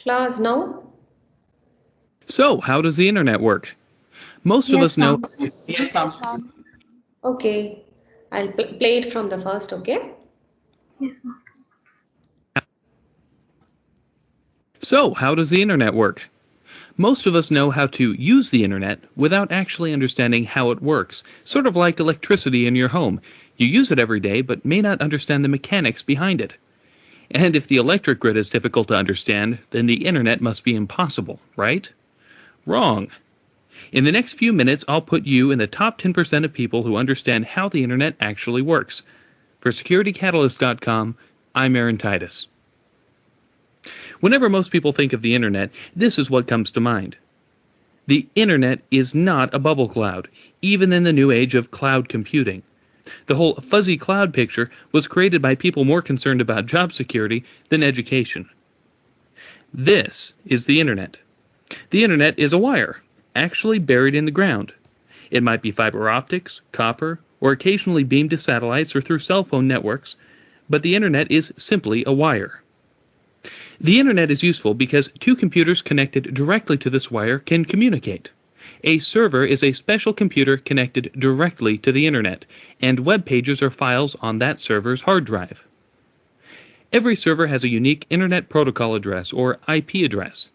Class now? So, how does the internet work? Most of Yes, us know. ma'am. Yes, ma'am. Yes, ma'am. Okay. I'll play it from the first, okay? Yes, ma'am. So, how does the internet work? Most of us know how to use the internet without actually understanding how it works, sort of like electricity in your home. You use it every day, but may not understand the mechanics behind it. And if the electric grid is difficult to understand, then the internet must be impossible, right? Wrong. In the next few minutes, I'll put you in the top 10% of people who understand how the internet actually works. For SecurityCatalyst.com, I'm Aaron Titus. Whenever most people think of the internet, this is what comes to mind. The internet is not a bubble cloud, even in the new age of cloud computing. The whole fuzzy cloud picture was created by people more concerned about job security than education. This is the internet. The internet is a wire, actually buried in the ground. It might be fiber optics, copper, or occasionally beamed to satellites or through cell phone networks, but the internet is simply a wire. The internet is useful because two computers connected directly to this wire can communicate. A server is a special computer connected directly to the internet, and web pages are files on that server's hard drive. Every server has a unique Internet Protocol address, or IP address.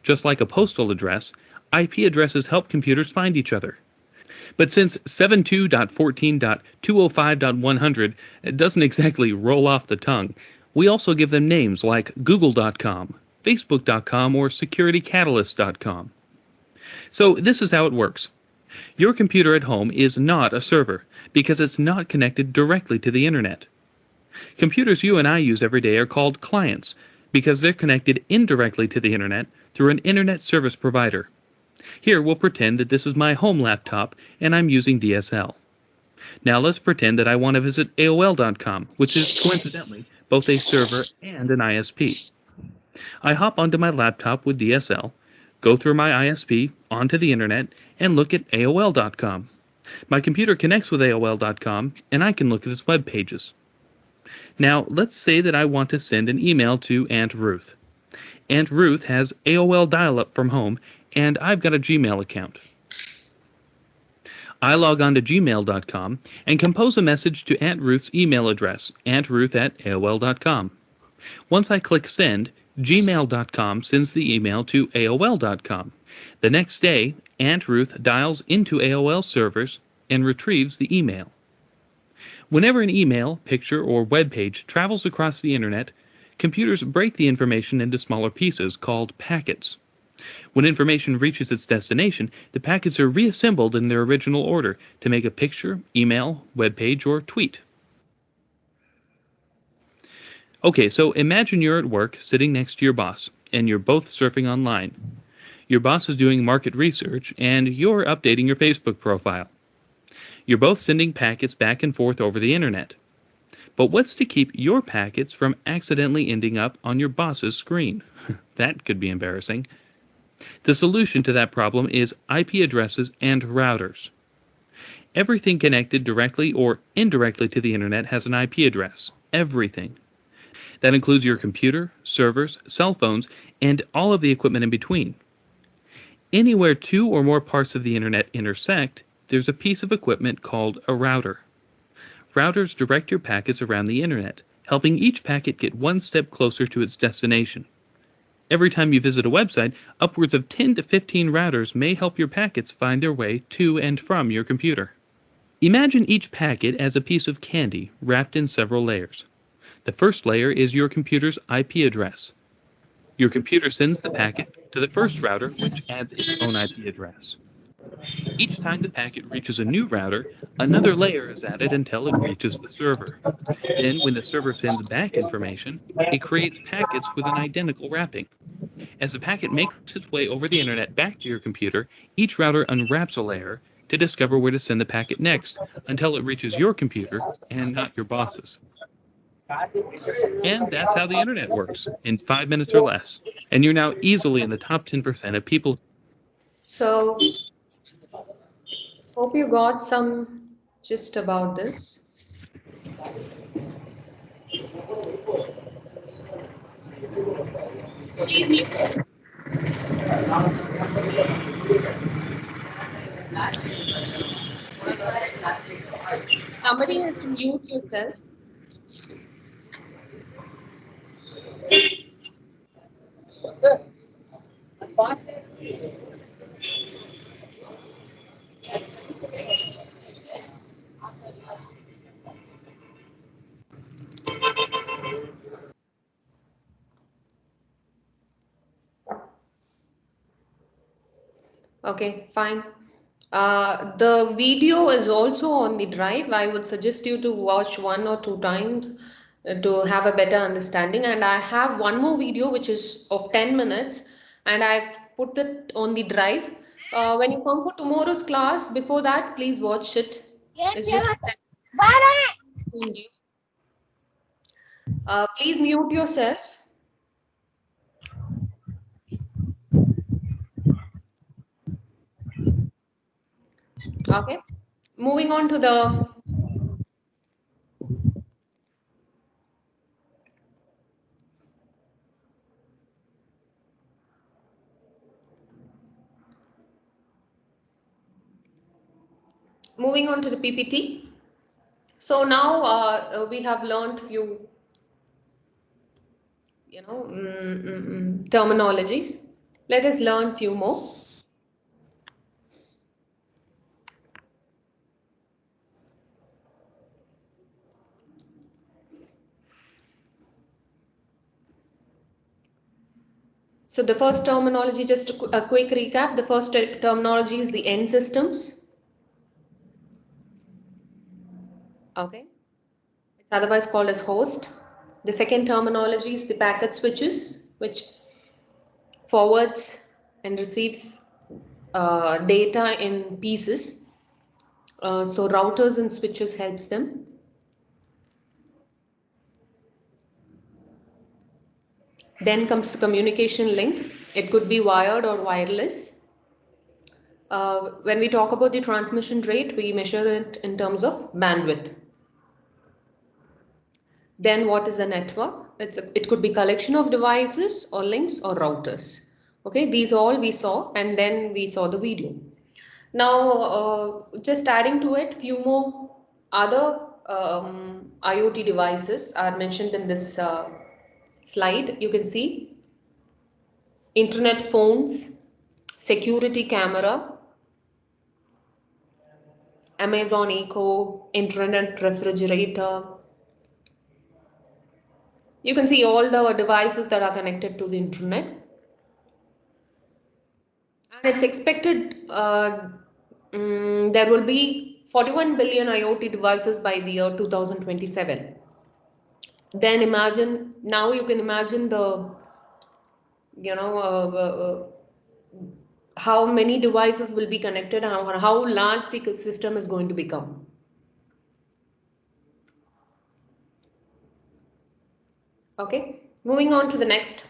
Just like a postal address, IP addresses help computers find each other. But since 72.14.205.100 doesn't exactly roll off the tongue, we also give them names like Google.com, Facebook.com, or SecurityCatalyst.com. So this is how it works. Your computer at home is not a server because it's not connected directly to the internet. Computers you and I use every day are called clients because they're connected indirectly to the internet through an internet service provider. Here we'll pretend that this is my home laptop and I'm using DSL. Now let's pretend that I want to visit AOL.com, which is coincidentally both a server and an ISP. I hop onto my laptop with DSL, go through my ISP, onto the internet, and look at AOL.com. My computer connects with AOL.com, and I can look at its web pages. Now, let's say that I want to send an email to Aunt Ruth. Aunt Ruth has AOL dial-up from home, and I've got a Gmail account. I log on to gmail.com and compose a message to Aunt Ruth's email address, auntruth@aol.com. Once I click send, gmail.com sends the email to AOL.com. The next day, Aunt Ruth dials into AOL servers and retrieves the email. Whenever an email, picture, or web page travels across the internet, computers break the information into smaller pieces called packets. When information reaches its destination, the packets are reassembled in their original order to make a picture, email, web page, or tweet. Okay, so imagine you're at work sitting next to your boss, and you're both surfing online. Your boss is doing market research, and you're updating your Facebook profile. You're both sending packets back and forth over the internet. But what's to keep your packets from accidentally ending up on your boss's screen? That could be embarrassing. The solution to that problem is IP addresses and routers. Everything connected directly or indirectly to the internet has an IP address. Everything. That includes your computer, servers, cell phones, and all of the equipment in between. Anywhere two or more parts of the internet intersect, there's a piece of equipment called a router. Routers direct your packets around the internet, helping each packet get one step closer to its destination. Every time you visit a website, upwards of 10 to 15 routers may help your packets find their way to and from your computer. Imagine each packet as a piece of candy wrapped in several layers. The first layer is your computer's IP address. Your computer sends the packet to the first router, which adds its own IP address. Each time the packet reaches a new router, another layer is added until it reaches the server. Then, when the server sends back information, it creates packets with an identical wrapping. As the packet makes its way over the internet back to your computer, each router unwraps a layer to discover where to send the packet next until it reaches your computer and not your boss's. And that's how the internet works, in 5 minutes or less. And you're now easily in the top 10% of people. So, hope you got some gist about this. Please mute. Somebody has to mute yourself. Okay, fine. The video is also on the drive. I would suggest you to watch 1 or 2 times to have a better understanding. And I have one more video which is of 10 minutes and I've put it on the drive. When you come for tomorrow's class, before that, please watch it. It's just please mute yourself. Okay. Moving on to the PPT. So now we have learned few, terminologies. Let us learn few more. So the first terminology, just a quick recap. The first terminology is the end systems. Okay. It's otherwise called as host. The second terminology is the packet switches, which forwards and receives data in pieces. So routers and switches helps them. Then comes the communication link. It could be wired or wireless. When we talk about the transmission rate, we measure it in terms of bandwidth. Then what is a network? It could be collection of devices or links or routers. Okay, these all we saw and then we saw the video. Now, just adding to it, few more other IoT devices are mentioned in this slide. You can see internet phones, security camera, Amazon Echo, internet refrigerator. You can see all the devices that are connected to the internet. And it's expected there will be 41 billion IoT devices by the year 2027. Then imagine, now you can imagine the, how many devices will be connected and how large the system is going to become. Okay, moving on to the next.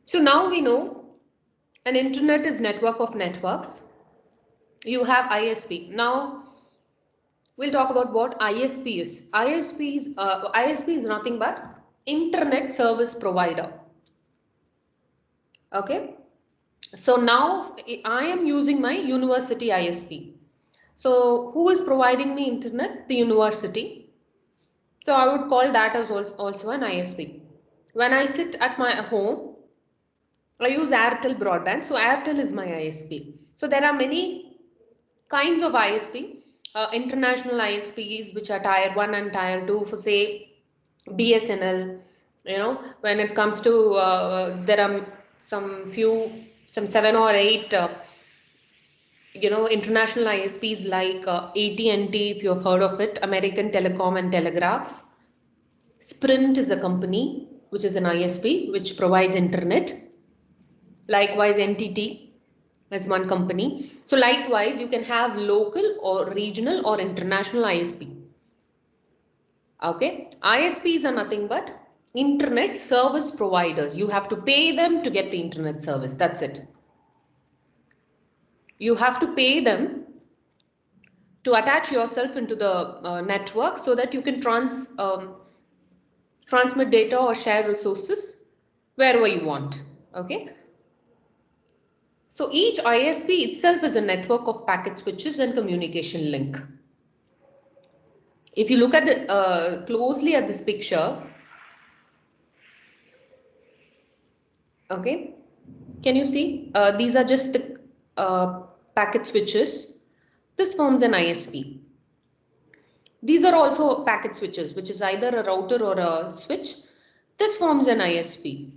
So now we know an internet is network of networks. You have ISP. Now we'll talk about what ISP is. ISP is nothing but internet service provider. Okay. So now I am using my university ISP. So who is providing me internet? The university. So I would call that as also an ISP. When I sit at my home, I use Airtel broadband. So Airtel is my ISP. So there are many kinds of ISP, international ISPs, which are tier 1 and tier 2 for say BSNL. When it comes to, there are some 7 or 8, international ISPs like AT&T, if you have heard of it, American Telecom and Telegraphs. Sprint is a company, which is an ISP, which provides internet. Likewise, NTT is one company. So likewise, you can have local or regional or international ISP. Okay, ISPs are nothing but internet service providers. You have to pay them to get the internet service. That's it. You have to pay them to attach yourself into the network so that you can transmit data or share resources wherever you want. Okay. So each ISP itself is a network of packet switches and communication link. If you look at the closely at this picture, okay, can you see? These are just the packet switches. This forms an ISP. These are also packet switches, which is either a router or a switch. This forms an ISP.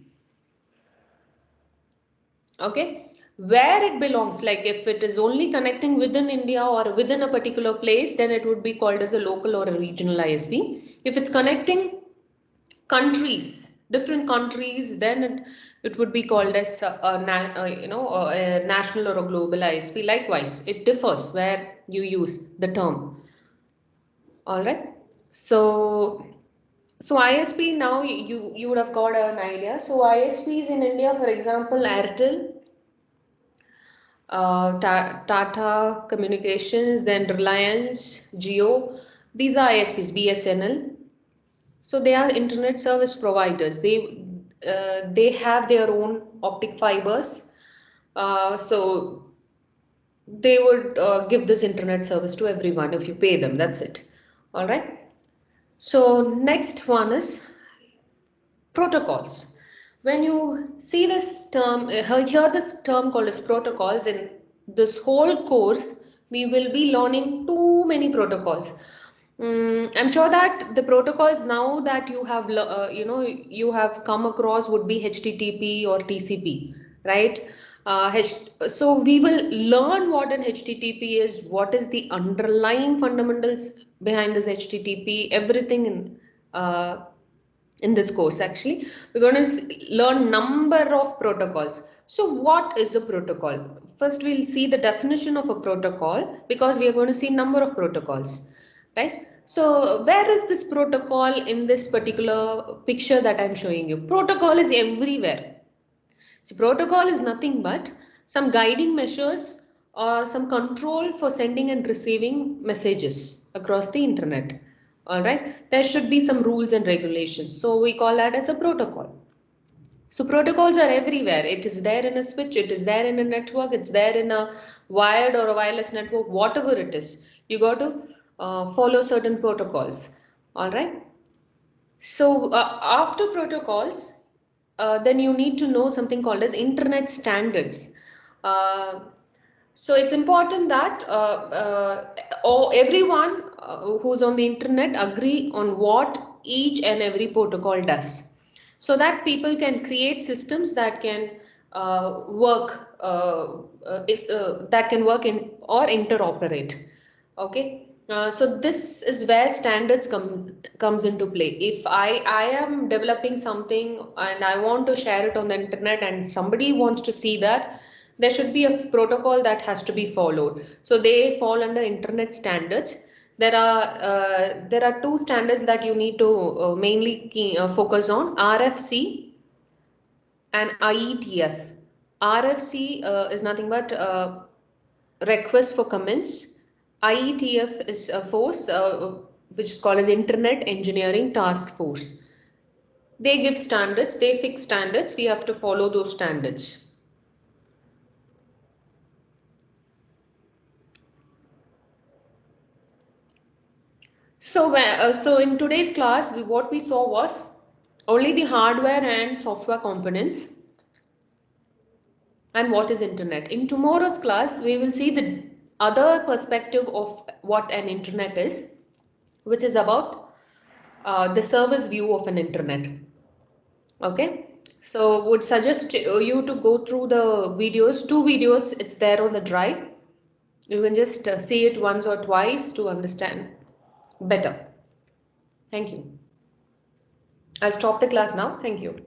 Okay, where it belongs, like if it is only connecting within India or within a particular place, then it would be called as a local or a regional ISP. If it's connecting countries, different countries, then it would be called as a national or a global ISP. Likewise, it differs where you use the term. All right. So ISP, now you would have got an idea. So ISPs in India, for example, Airtel, Tata Communications, then Reliance, Jio. These are ISPs, BSNL. So they are internet service providers. They have their own optic fibers. So they would give this internet service to everyone if you pay them. That's it. All right. So next one is protocols. When you see this term, hear this term called as protocols, in this whole course, we will be learning too many protocols. I'm sure that the protocols now that you have, you have come across would be HTTP or TCP, right? So we will learn what an HTTP is, what is the underlying fundamentals behind this HTTP, everything in this course. Actually, we're going to learn number of protocols. So what is a protocol? First we'll see the definition of a protocol, because we are going to see number of protocols, right? So where is this protocol in this particular picture that I'm showing you? Protocol is everywhere. So protocol is nothing but some guiding measures or some control for sending and receiving messages across the internet. All right, there should be some rules and regulations. So we call that as a protocol. So protocols are everywhere. It is there in a switch, it is there in a network, it's there in a wired or a wireless network, whatever it is. You got to follow certain protocols. All right. So after protocols, then you need to know something called as internet standards. Uh, so it's important that everyone who's on the internet agree on what each and every protocol does, so that people can create systems that can work that can work in or interoperate. Okay. So this is where standards comes into play. If I am developing something and I want to share it on the internet and somebody wants to see that, there should be a protocol that has to be followed. So they fall under internet standards. There are two standards that you need to mainly focus on: RFC and IETF. RFC is nothing but request for comments. IETF is a force which is called as Internet Engineering Task Force. They give standards, they fix standards, we have to follow those standards. So in today's class, what we saw was only the hardware and software components and what is internet. In tomorrow's class, we will see the other perspective of what an internet is, which is about the service view of an internet. Okay, so would suggest you to go through the videos, two videos, it's there on the drive. You can just see it once or twice to understand better. Thank you. I'll stop the class now. Thank you.